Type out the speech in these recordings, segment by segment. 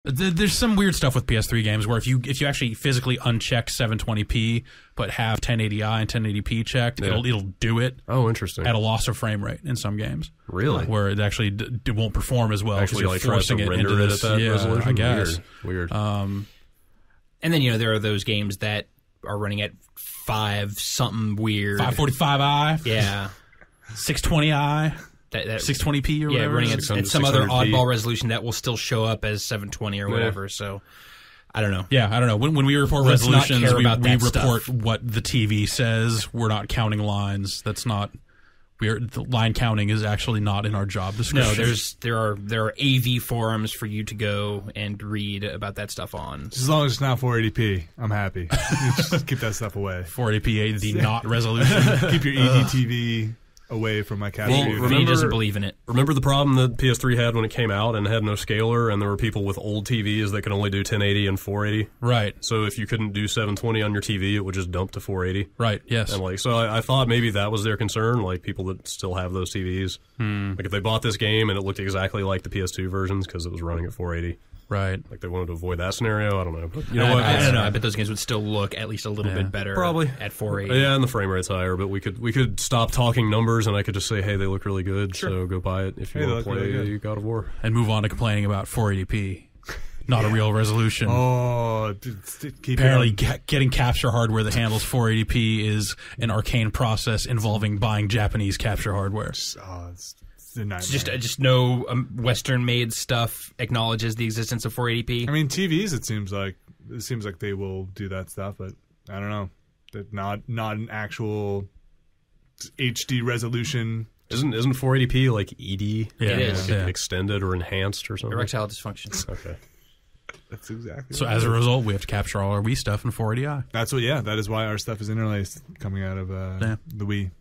There's some weird stuff with PS3 games where if you actually physically uncheck 720p but have 1080i and 1080p checked, it'll do it. Oh, interesting. At a loss of frame rate in some games. Really? Where it actually it won't perform as well because you're forcing it into this. At that resolution? I guess. Weird. And then there are those games that are running at 5-something weird. 545i. Yeah. 620i. 620p or whatever. Yeah, running at some other oddball resolution that will still show up as 720 or whatever. So, I don't know. Yeah, I don't know. When we report resolutions, we report stuff. what the TV says. We're not counting lines. That's not. The line counting is actually not in our job description. No, there are AV forums for you to go and read about that stuff on. Just as long as it's not 480p, I'm happy. Just keep that stuff away. 480p, the not resolution. Keep your EDTV away from my capture. Vinny doesn't believe in it. Remember the problem that PS3 had when it came out and it had no scaler, and there were people with old TVs that could only do 1080 and 480? Right. So if you couldn't do 720 on your TV, it would just dump to 480. Right, yes. And so I thought maybe that was their concern, like people that still have those TVs. Like if they bought this game and it looked exactly like the PS2 versions because it was running at 480. Right. Like they wanted to avoid that scenario. I don't know. But you know I what? don't know. I bet those games would still look at least a little bit better. Probably at 480. Yeah, and the frame rate's higher, but we could stop talking numbers and I could just say, hey, they look really good, so go buy it if you want to play God of War. And move on to complaining about 480p. Not a real resolution. Oh, apparently getting capture hardware that handles 480p is an arcane process involving buying Japanese capture hardware. It's just no Western-made stuff acknowledges the existence of 480p. I mean, TVs. It seems like they will do that stuff, but I don't know. They're not an actual HD resolution. Isn't 480p like ED? Yeah, it is. Like extended or enhanced or something. Erectile dysfunction. Okay. That's exactly. So as a result, we have to capture all our Wii stuff in 480i. That's what. Yeah, that is why our stuff is interlaced coming out of the Wii.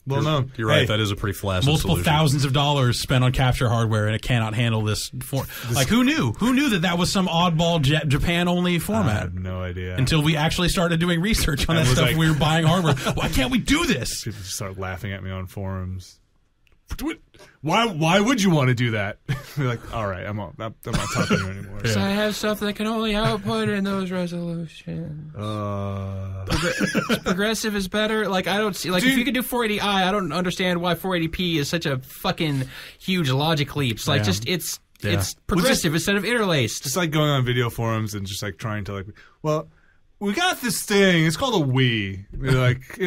Well, no, you're right. That is a pretty flaccid multiple solution. thousands of dollars spent on capture hardware, and it cannot handle this. Like, who knew? Who knew that was some oddball Japan-only format? I have no idea. Until we actually started doing research on that stuff. Like, we were buying hardware. Why can't we do this? People just start laughing at me on forums. Why would you want to do that? We're like, all right, I'm not talking to you anymore. Because I have stuff that can only output in those resolutions. Progressive is better. Like, I don't see. Like, if you could do 480i, I don't understand why 480p is such a fucking huge logic leap. It's like it's progressive instead of interlaced. Just like going on video forums and just like trying to well, we got this thing. It's called a Wii. We're like,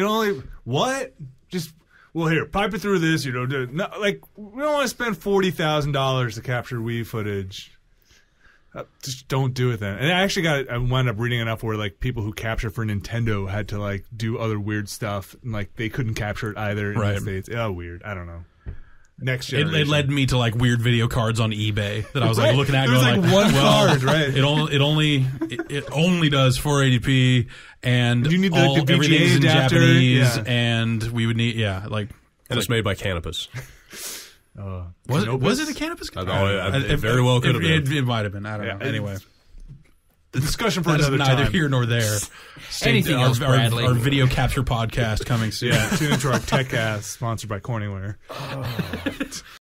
what? Just. Well, here, pipe it through this. We don't want to spend $40,000 to capture Wii footage. Just don't do it then. And I wound up reading enough where people who capture for Nintendo had to do other weird stuff, and they couldn't capture it either in the States. Oh, weird. I don't know. Next generation. It led me to weird video cards on eBay that I was looking at, going one card, right? It only does 480p, and you need the everything's in adapter, Japanese, and we would need and it's made by Canopus. Was it a Canopus? It very well could have been. It might have been. I don't know. Anyway. The discussion for that another is neither time. here nor there. Anything else, Bradley? Our video capture podcast coming soon. Yeah, tune into our TechCast, sponsored by Cornyware.